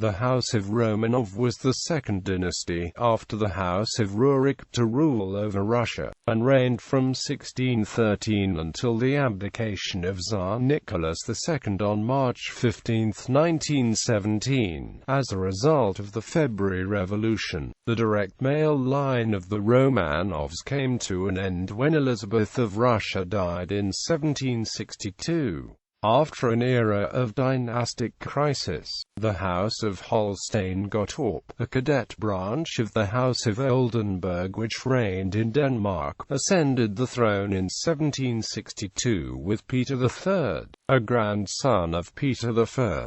The House of Romanov was the second dynasty, after the House of Rurik, to rule over Russia, and reigned from 1613 until the abdication of Tsar Nicholas II on March 15, 1917. As a result of the February Revolution, the direct male line of the Romanovs came to an end when Elizabeth of Russia died in 1762. After an era of dynastic crisis, the House of Holstein-Gottorp, a cadet branch of the House of Oldenburg which reigned in Denmark, ascended the throne in 1762 with Peter III, a grandson of Peter I.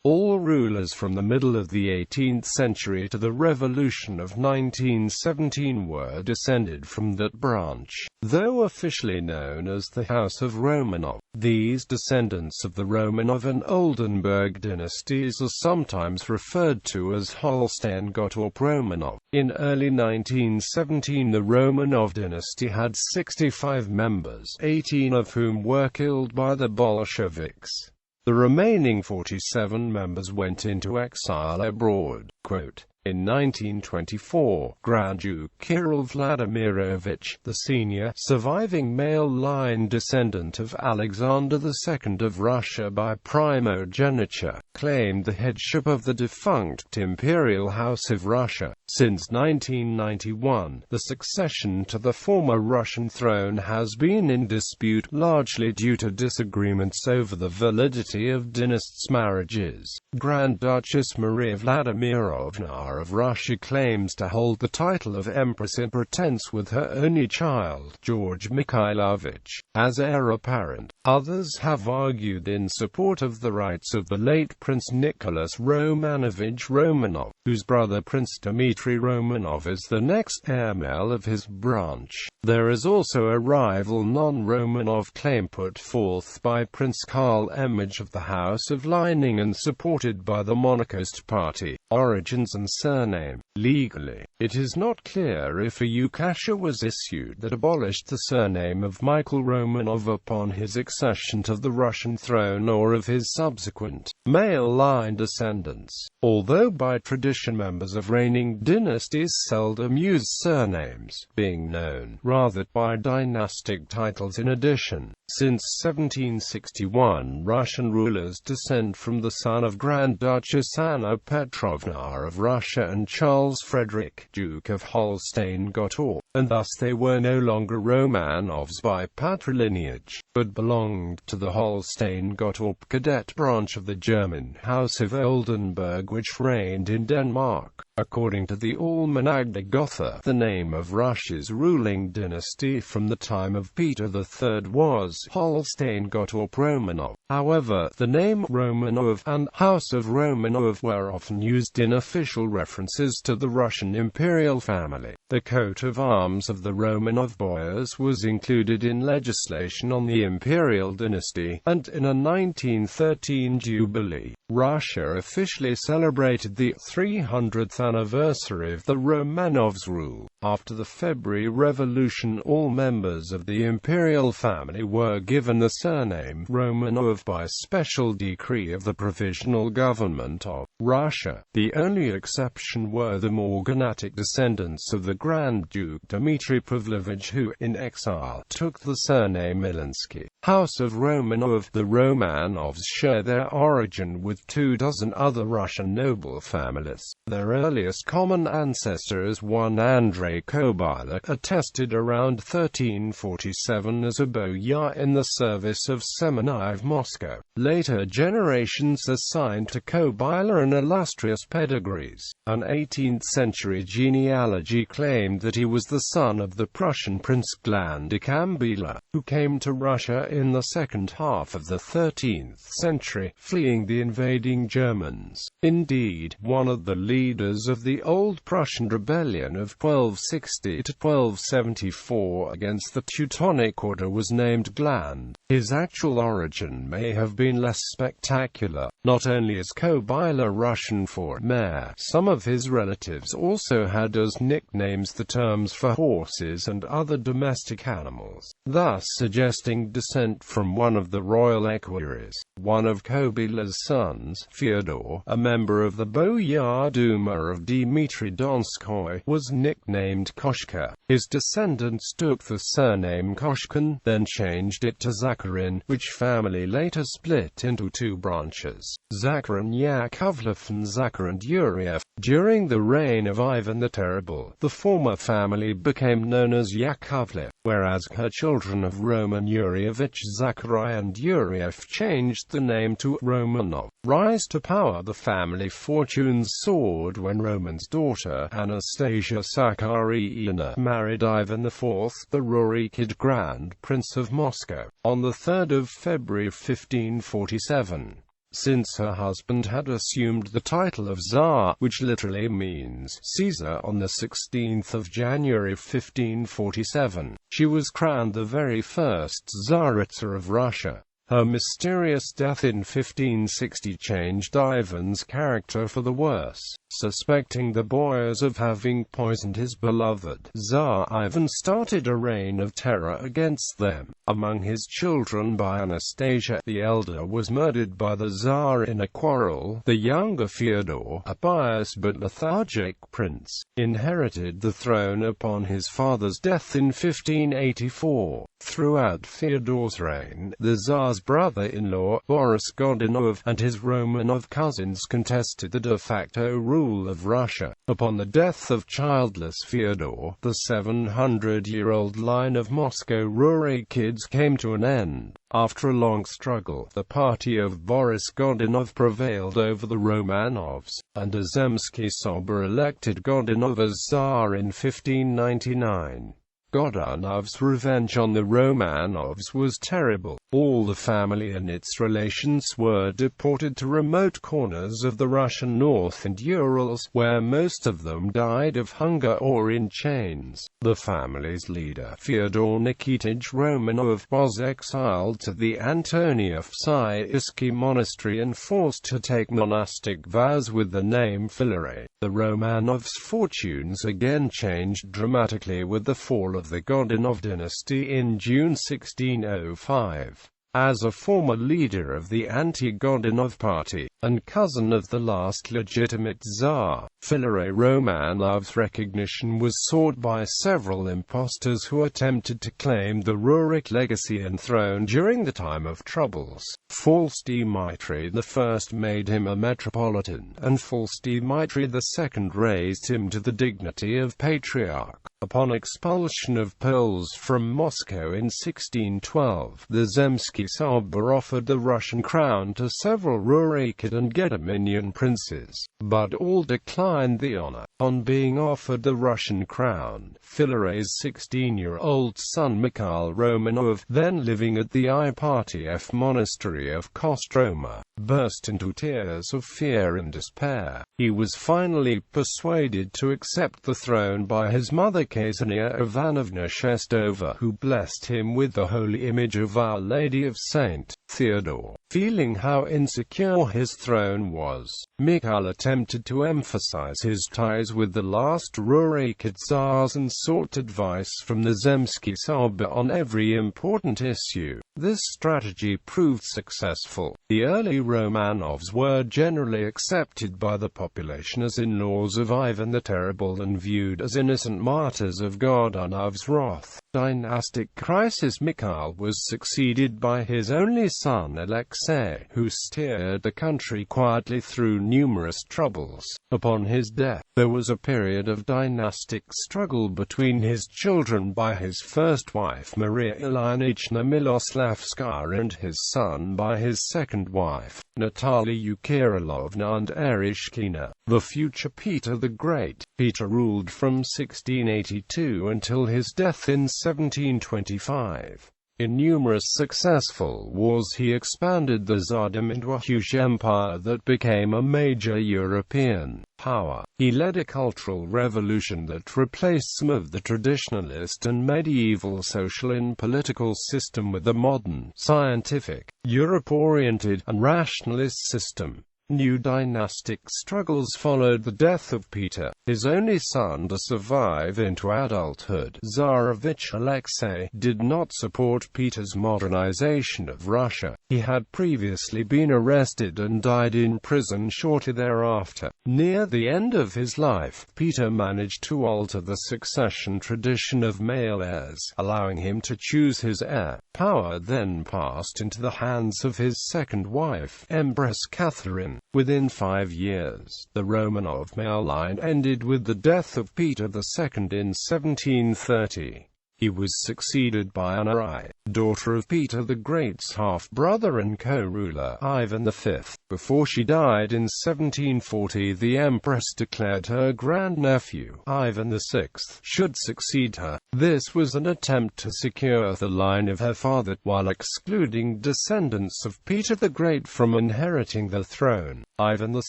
All rulers from the middle of the 18th century to the Revolution of 1917 were descended from that branch. Though officially known as the House of Romanov, these descendants of the Romanov and Oldenburg dynasties are sometimes referred to as Holstein-Gottorp Romanov. In early 1917 the Romanov dynasty had 65 members, 18 of whom were killed by the Bolsheviks. The remaining 47 members went into exile abroad. Quote, in 1924, Grand Duke Kirill Vladimirovich, the senior, surviving male-line descendant of Alexander II of Russia by primogeniture, claimed the headship of the defunct Imperial House of Russia. Since 1991, the succession to the former Russian throne has been in dispute, largely due to disagreements over the validity of dynasts' marriages. Grand Duchess Maria Vladimirovna of Russia claims to hold the title of Empress in pretense with her only child, George Mikhailovich, as heir apparent. Others have argued in support of the rights of the late Prince Nicholas Romanovich Romanov, whose brother Prince Dmitry Romanov is the next heir male of his branch. There is also a rival non-Romanov claim put forth by Prince Karl Emage of the House of Lining and supported by the monarchist party. Origins and surname. Legally, it is not clear if a ukasha was issued that abolished the surname of Michael Romanov upon his accession to the Russian throne or of his subsequent male-line descendants. Although by tradition members of reigning dynasties seldom use surnames, being known rather by dynastic titles in addition. Since 1761, Russian rulers descend from the son of Grand Duchess Anna Petrovna of Russia and Charles Frederick, Duke of Holstein-Gottorp, and thus they were no longer Romanovs by patrilineage, but belonged to the Holstein-Gottorp cadet branch of the German House of Oldenburg which reigned in Denmark. According to the Almanach de Gotha, the name of Russia's ruling dynasty from the time of Peter III was Holstein-Gottorp Romanov. However, the name Romanov and House of Romanov were often used in official references to the Russian imperial family. The coat of arms of the Romanov boyars was included in legislation on the imperial dynasty, and in a 1913 jubilee, Russia officially celebrated the 300th anniversary of the Romanovs' rule. After the February Revolution, all members of the imperial family were given the surname Romanov by special decree of the Provisional Government of Russia. The only exception were the morganatic descendants of the Grand Duke Dmitry Pavlovich who, in exile, took the surname Ilensky. House of Romanov. The Romanovs share their origin with 24 other Russian noble families. Their earliest common ancestor is one Andrei Kobyla, attested around 1347 as a boyar in the service of Semeny of Moscow. Later generations assigned to Kobyla an illustrious pedigrees. An 18th-century genealogy claimed that he was the son of the Prussian Prince Glan de Kambila, who came to Russia in the second half of the 13th century, fleeing the invading Germans. Indeed, one of the leaders of the Old Prussian Rebellion of 1260 to 1274 against the Teutonic Order was named Gland. His actual origin may have been less spectacular. Not only is Kobyla Russian for mayor, some of his relatives also had as nicknames the terms for for horses and other domestic animals, thus suggesting descent from one of the royal equerries. One of Kobyla's sons, Fyodor, a member of the Boyar Duma of Dmitry Donskoy, was nicknamed Koshka. His descendants took the surname Koshkin, then changed it to Zakharin, which family later split into two branches, Zakharin Yakovlev and Zakharin Yuriev. During the reign of Ivan the Terrible, the former family became known as Yakovlev, whereas her children of Roman Yurievich Zakharai and Yuriev changed the name to Romanov. Rise to power. The family fortunes soared when Roman's daughter, Anastasia Sakharina, married Ivan IV, the Rurikid Grand Prince of Moscow, on the 3rd of February 1547. Since her husband had assumed the title of Tsar, which literally means Caesar, on the 16th of January 1547, she was crowned the very first Tsaritsa of Russia. Her mysterious death in 1560 changed Ivan's character for the worse. Suspecting the Boyars of having poisoned his beloved Tsar, Ivan started a reign of terror against them. Among his children, by Anastasia, the elder, was murdered by the Tsar in a quarrel. The younger Fyodor, a pious but lethargic prince, inherited the throne upon his father's death in 1584. Throughout Fyodor's reign, the Tsar's brother-in-law, Boris Godunov, and his Romanov cousins contested the de facto rule of Russia. Upon the death of childless Fyodor, the 700-year-old line of Moscow Rurikids came to an end. After a long struggle, the party of Boris Godunov prevailed over the Romanovs, and a Zemsky Sober elected Godunov as Tsar in 1599. Godunov's revenge on the Romanovs was terrible. All the family and its relations were deported to remote corners of the Russian north and Urals, where most of them died of hunger or in chains. The family's leader, Fyodor Nikitich Romanov, was exiled to the Antonievsky monastery and forced to take monastic vows with the name Filaret. The Romanovs' fortunes again changed dramatically with the fall of the Godunov dynasty in June 1605. As a former leader of the anti-Godunov party, and cousin of the last legitimate Tsar, Filaret Romanov's recognition was sought by several impostors who attempted to claim the Rurik legacy and throne during the time of troubles. False Dmitry I made him a metropolitan, and false Dmitry II raised him to the dignity of patriarch. Upon expulsion of Poles from Moscow in 1612, the Zemsky Sober offered the Russian crown to several Rurikid and Gedominian princes, but all declined the honor. On being offered the Russian crown, Filaret's 16-year-old son Mikhail Romanov, then living at the Ipatiev monastery of Kostroma, burst into tears of fear and despair. He was finally persuaded to accept the throne by his mother Ksenia Ivanovna Shestova, who blessed him with the holy image of Our Lady of St. Theodore. Feeling how insecure his throne was, Mikhail attempted to emphasize his ties with the last Rurikid Tsars and sought advice from the Zemsky Sober on every important issue. This strategy proved successful. The early Romanovs were generally accepted by the population as in-laws of Ivan the Terrible and viewed as innocent martyrs of Godunov's wrath. Dynastic crisis. Mikhail was succeeded by his only son Alexei, who steered the country quietly through numerous troubles. Upon his death, there was a period of dynastic struggle between his children by his first wife Maria Ilyinichna Miloslavskaya and his son by his second wife, Natalia Ukirilovna and Erishkina. The future Peter the Great. Peter ruled from 1682 until his death in 1725. In numerous successful wars he expanded the Tsardom into a huge empire that became a major European power. He led a cultural revolution that replaced some of the traditionalist and medieval social and political system with a modern, scientific, Europe-oriented, and rationalist system. New dynastic struggles followed the death of Peter, his only son to survive into adulthood. Tsarevich Alexei did not support Peter's modernization of Russia. He had previously been arrested and died in prison shortly thereafter. Near the end of his life, Peter managed to alter the succession tradition of male heirs, allowing him to choose his heir. Power then passed into the hands of his second wife, Empress Catherine. Within 5 years, the Romanov male line ended with the death of Peter II in 1730. He was succeeded by Anna I, daughter of Peter the Great's half-brother and co-ruler, Ivan V. Before she died in 1740, the Empress declared her grandnephew, Ivan VI, should succeed her. This was an attempt to secure the line of her father, while excluding descendants of Peter the Great from inheriting the throne. Ivan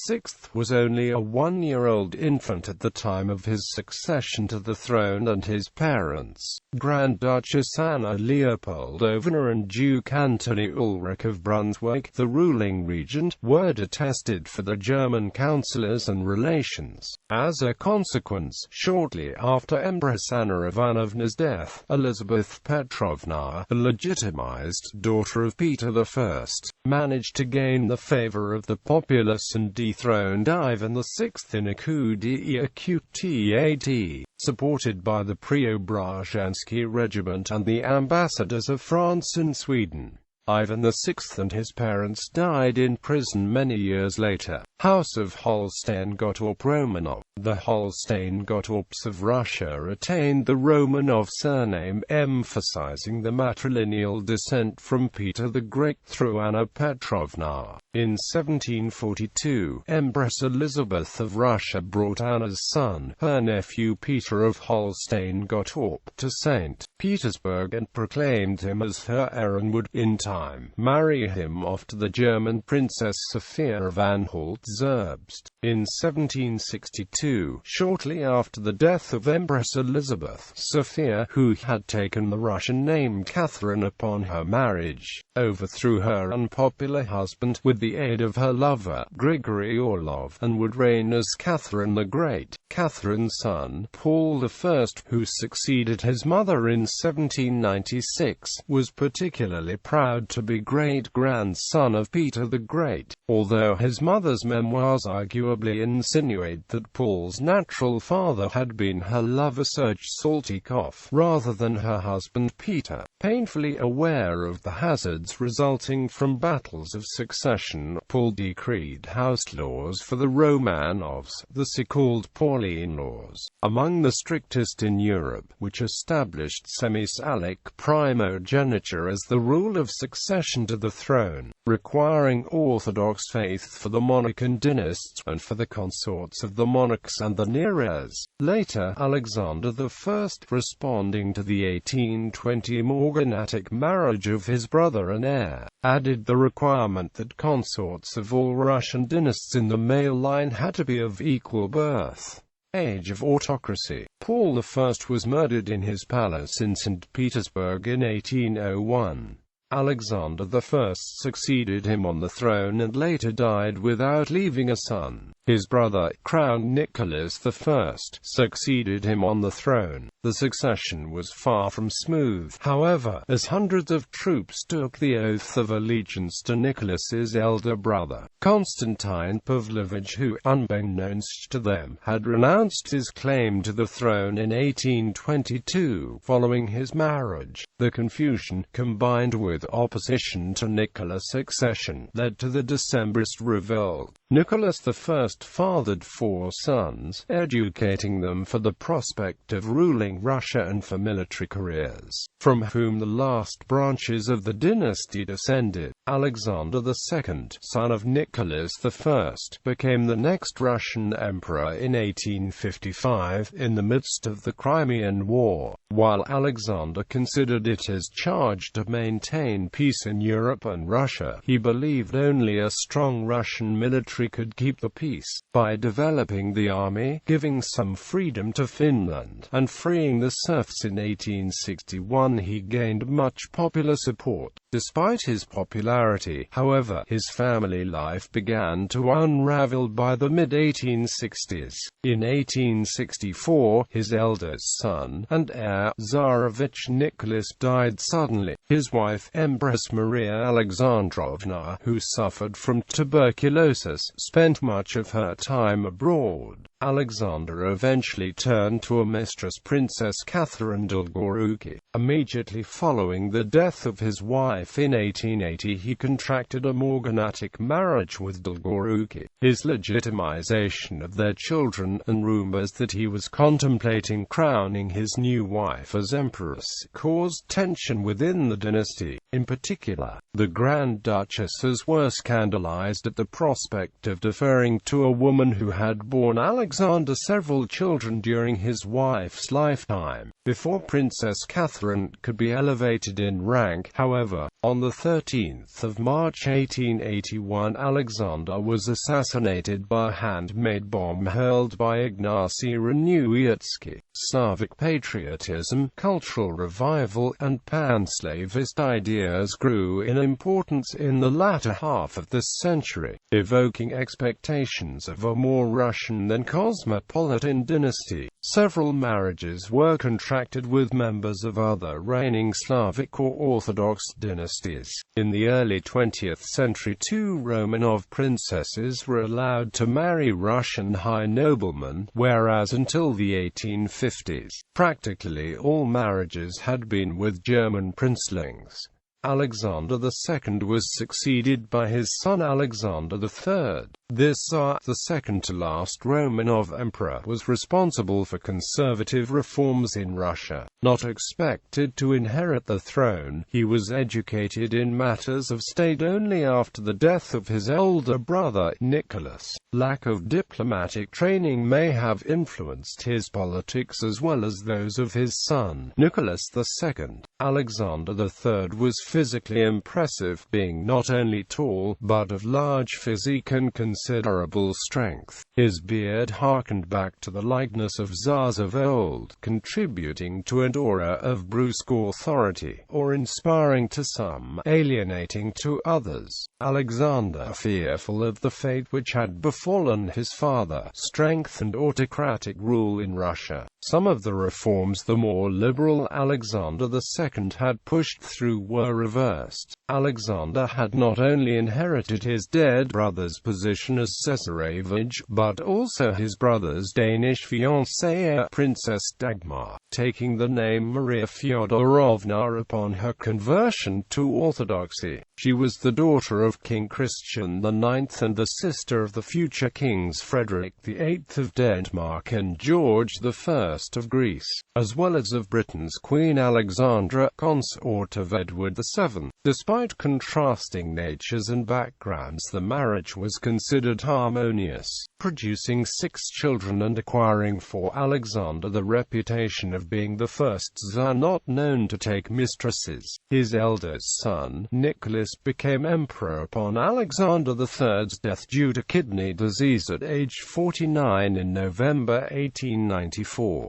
VI was only a 1-year-old infant at the time of his succession to the throne, and his parents, Grand Duchess Anna Leopoldovna and Duke Anthony Ulrich of Brunswick, the ruling regent, were detested for their German counsellors and relations. As a consequence, shortly after Empress Anna Ivanovna's death, Elizabeth Petrovna, the legitimized daughter of Peter I, managed to gain the favor of the populace and dethroned Ivan VI in a coup d'état, supported by the Preobrazhensky Regiment and the ambassadors of France and Sweden. Ivan VI and his parents died in prison many years later. House of Holstein-Gottorp Romanov. The Holstein-Gottorps of Russia retained the Romanov surname, emphasizing the matrilineal descent from Peter the Great through Anna Petrovna. In 1742, Empress Elizabeth of Russia brought Anna's son, her nephew Peter of Holstein-Gottorp, to St. Petersburg and proclaimed him as her heir and would, in time, marry him off to the German Princess Sophia of Anhalt-Zerbst. In 1762, shortly after the death of Empress Elizabeth, Sophia, who had taken the Russian name Catherine upon her marriage, overthrew her unpopular husband with the aid of her lover, Grigory Orlov, and would reign as Catherine the Great. Catherine's son, Paul I, who succeeded his mother in 1796, was particularly proud to be great-grandson of Peter the Great, although his mother's memoirs arguably insinuate that Paul's natural father had been her lover Serge Saltykov, rather than her husband Peter. Painfully aware of the hazards resulting from battles of succession, Paul decreed house laws for the Romanovs, the so-called Pauline laws, among the strictest in Europe, which established semi-salic primogeniture as the rule of succession to the throne, requiring orthodox faith for the monarch and dynasts, and for the consorts of the monarchs and the near heirs. Later, Alexander I, responding to the 1820 morganatic marriage of his brother and heir, added the requirement that consorts of all Russian dynasts in the male line had to be of equal birth. Age of autocracy. Paul I was murdered in his palace in St. Petersburg in 1801. Alexander I succeeded him on the throne and later died without leaving a son. His brother, Crown Nicholas I, succeeded him on the throne. The succession was far from smooth, however, as hundreds of troops took the oath of allegiance to Nicholas's elder brother, Constantine Pavlovich, who, unbeknownst to them, had renounced his claim to the throne in 1822, following his marriage. The confusion, combined with opposition to Nicholas' succession, led to the Decembrist revolt. Nicholas I fathered 4 sons, educating them for the prospect of ruling Russia and for military careers, from whom the last branches of the dynasty descended. Alexander II, son of Nicholas I, became the next Russian emperor in 1855, in the midst of the Crimean War. While Alexander considered it his charge to maintain peace in Europe and Russia, he believed only a strong Russian military could keep the peace. By developing the army, giving some freedom to Finland, and freeing the serfs in 1861, he gained much popular support. Despite his popularity, popularity. However, his family life began to unravel by the mid-1860s. In 1864, his eldest son and heir, Tsarevich Nicholas, died suddenly. His wife, Empress Maria Alexandrovna, who suffered from tuberculosis, spent much of her time abroad. Alexander eventually turned to a mistress, Princess Catherine Dolgoruki. Immediately following the death of his wife in 1880, he contracted a morganatic marriage with Dolgoruki. His legitimization of their children and rumors that he was contemplating crowning his new wife as empress caused tension within the dynasty. In particular, the Grand Duchesses were scandalized at the prospect of deferring to a woman who had borne Alexander several children during his wife's lifetime. Before Princess Catherine could be elevated in rank, however, on the 13th of March 1881, Alexander was assassinated by a handmade bomb hurled by Ignacy Raniewski. Slavic patriotism, cultural revival, and pan-slavist ideas grew in importance in the latter half of this century, evoking expectations of a more Russian than cosmopolitan dynasty. Several marriages were contracted with members of other reigning Slavic or Orthodox dynasties. In the early 20th century, 2 Romanov princesses were allowed to marry Russian high noblemen, whereas until the 1850s, practically all marriages had been with German princelings. Alexander II was succeeded by his son Alexander III. This Tsar, the second-to-last Romanov emperor, was responsible for conservative reforms in Russia. Not expected to inherit the throne, he was educated in matters of state only after the death of his older brother, Nicholas. Lack of diplomatic training may have influenced his politics as well as those of his son, Nicholas II. Alexander III was physically impressive, being not only tall, but of large physique and considerable strength. His beard harkened back to the likeness of Tsars of old, contributing to an aura of brusque authority, or inspiring to some, alienating to others. Alexander, fearful of the fate which had befallen his father, strengthened autocratic rule in Russia. Some of the reforms the more liberal Alexander II had pushed through were reversed. Alexander had not only inherited his dead brother's position as Tsarevich, but also his brother's Danish fiancée, Princess Dagmar, taking the name Maria Fyodorovna upon her conversion to Orthodoxy. She was the daughter of King Christian IX and the sister of the future kings Frederick VIII of Denmark and George I of Greece, as well as of Britain's Queen Alexandra, consort of Edward VII. Despite contrasting natures and backgrounds, the marriage was considered harmonious, producing 6 children and acquiring for Alexander the reputation of being the first Tsar not known to take mistresses. His eldest son, Nicholas, became emperor upon Alexander III's death due to kidney disease at age 49 in November 1894.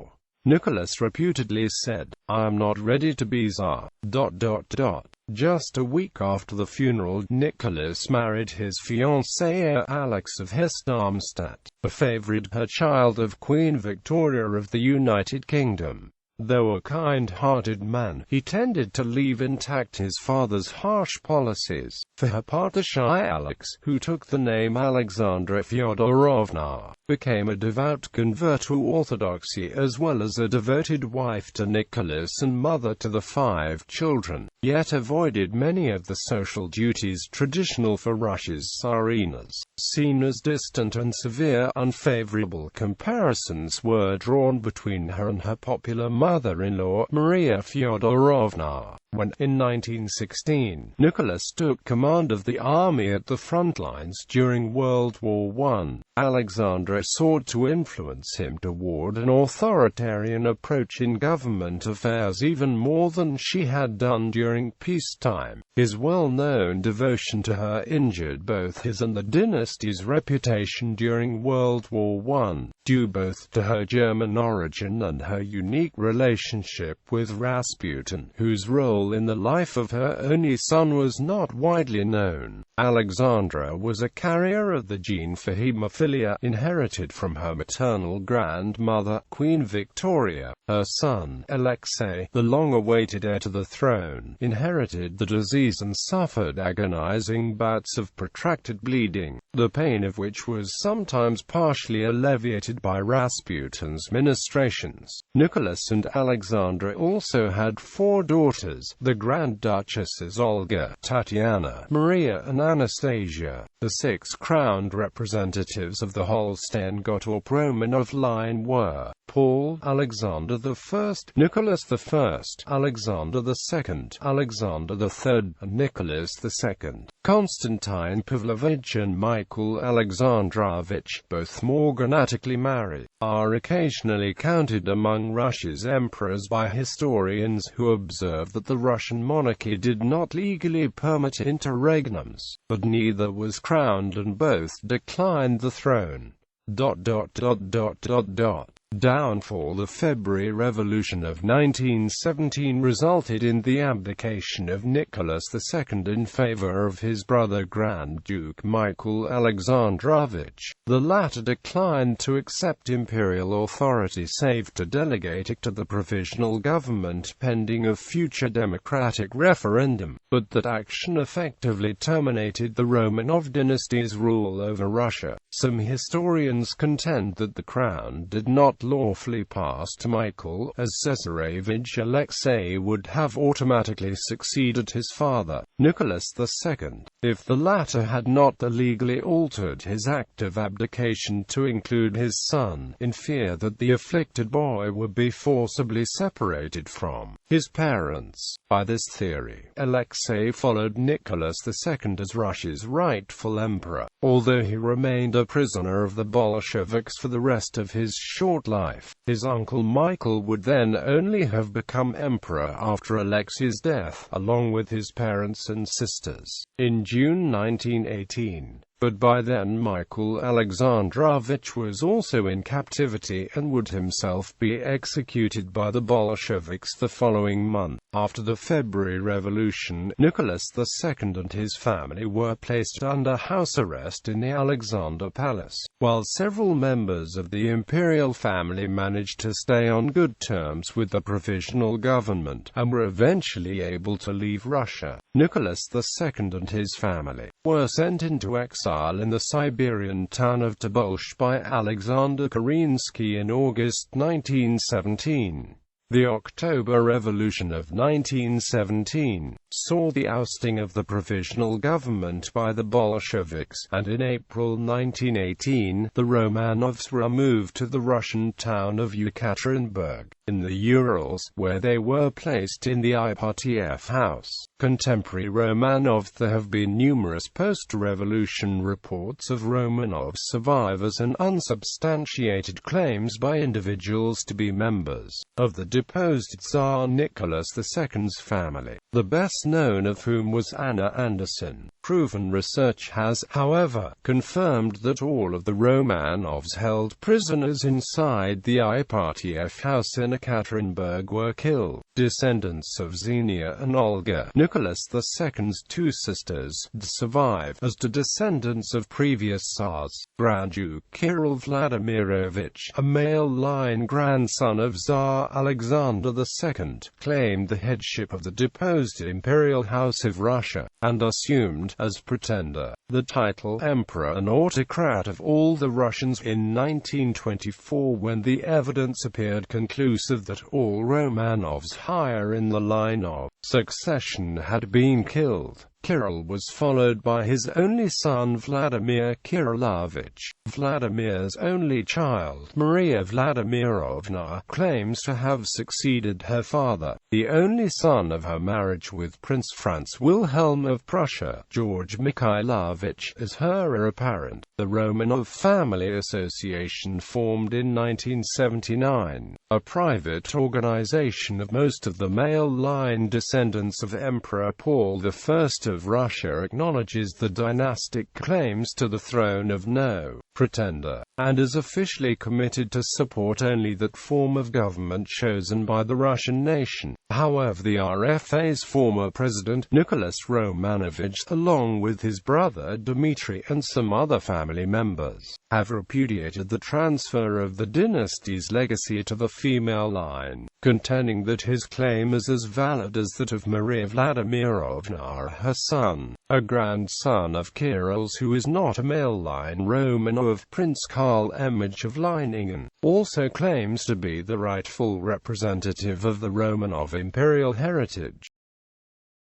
Nicholas reputedly said, "I am not ready to be Tsar." Just a week after the funeral, Nicholas married his fiancée Alex of Hesse-Darmstadt, a favorite her child of Queen Victoria of the United Kingdom. Though a kind-hearted man, he tended to leave intact his father's harsh policies. For her part, the shy Alex, who took the name Alexandra Fyodorovna, became a devout convert to Orthodoxy as well as a devoted wife to Nicholas and mother to the 5 children, yet avoided many of the social duties traditional for Russia's Tsarinas. Seen as distant and severe, unfavorable comparisons were drawn between her and her popular mother-in-law, Maria Fyodorovna. When, in 1916, Nicholas took command of the army at the front lines during World War I, Alexandra sought to influence him toward an authoritarian approach in government affairs even more than she had done during peacetime. His well-known devotion to her injured both his and the dynasty's reputation during World War I, due both to her German origin and her unique relationship with Rasputin, whose role role in the life of her only son was not widely known. Alexandra was a carrier of the gene for hemophilia, inherited from her maternal grandmother, Queen Victoria. Her son, Alexei, the long-awaited heir to the throne, inherited the disease and suffered agonizing bouts of protracted bleeding, the pain of which was sometimes partially alleviated by Rasputin's ministrations. Nicholas and Alexandra also had 4 daughters, the Grand Duchesses Olga, Tatiana, Maria and Anastasia. The 6 crowned representatives of the Holstein-Gottorp Romanov line were Paul, Alexander I, Nicholas I, Alexander II, Alexander III, and Nicholas II. Constantine Pavlovich and Michael Alexandrovich, both morganatically married, are occasionally counted among Russia's emperors by historians who observe that the Russian monarchy did not legally permit interregnums, but neither was crowned and both declined the throne. Downfall. The February Revolution of 1917 resulted in the abdication of Nicholas II in favor of his brother Grand Duke Michael Alexandrovich. The latter declined to accept imperial authority save to delegate it to the provisional government pending a future democratic referendum, but that action effectively terminated the Romanov dynasty's rule over Russia. Some historians contend that the crown did not lawfully pass to Michael, as Cesarevich Alexei would have automatically succeeded his father, Nicholas II, if the latter had not illegally altered his act of abdication to include his son, in fear that the afflicted boy would be forcibly separated from his parents. By this theory, Alexei followed Nicholas II as Russia's rightful emperor, although he remained a prisoner of the Bolsheviks for the rest of his short life. His uncle Michael would then only have become emperor after Alexei's death, along with his parents and sisters, in June 1918. But by then Michael Alexandrovich was also in captivity and would himself be executed by the Bolsheviks the following month. After the February Revolution, Nicholas II and his family were placed under house arrest in the Alexander Palace, while several members of the imperial family managed to stay on good terms with the provisional government, and were eventually able to leave Russia. Nicholas II and his family were sent into exile in the Siberian town of Tobolsk by Alexander Kerensky in August 1917. The October Revolution of 1917 saw the ousting of the provisional government by the Bolsheviks, and in April 1918, the Romanovs were moved to the Russian town of Yekaterinburg, in the Urals, where they were placed in the IPTF house. Contemporary Romanov. There have been numerous post-revolution reports of Romanov survivors and unsubstantiated claims by individuals to be members of the deposed Tsar Nicholas II's family, the best known of whom was Anna Anderson. Proven research has, however, confirmed that all of the Romanovs held prisoners inside the IPTF house in Ekaterinburg were killed. Descendants of Xenia and Olga, Nicholas II's 2 sisters, survive, as do descendants of previous Tsars. Grand Duke Kirill Vladimirovich, a male-line grandson of Tsar Alexander II, claimed the headship of the deposed Imperial House of Russia, and assumed, as pretender, the title Emperor and Autocrat of all the Russians in 1924 when the evidence appeared conclusive that all Romanovs higher in the line of succession had been killed. Kirill was followed by his only son Vladimir Kirillovich. Vladimir's only child, Maria Vladimirovna, claims to have succeeded her father, the only son of her marriage with Prince Franz Wilhelm of Prussia. George Mikhailovich is her heir apparent. The Romanov Family Association formed in 1979, a private organization of most of the male-line descendants of Emperor Paul I of Russia, acknowledges the dynastic claims to the throne of No. pretender, and is officially committed to support only that form of government chosen by the Russian nation. However, the RFA's former president, Nicholas Romanovich, along with his brother Dmitry and some other family members, have repudiated the transfer of the dynasty's legacy to the female line, contending that his claim is as valid as that of Maria Vladimirovna, her son, a grandson of Kirill's who is not a male line Romanov. Prince Karl Emich of Leiningen also claims to be the rightful representative of the Romanov imperial heritage.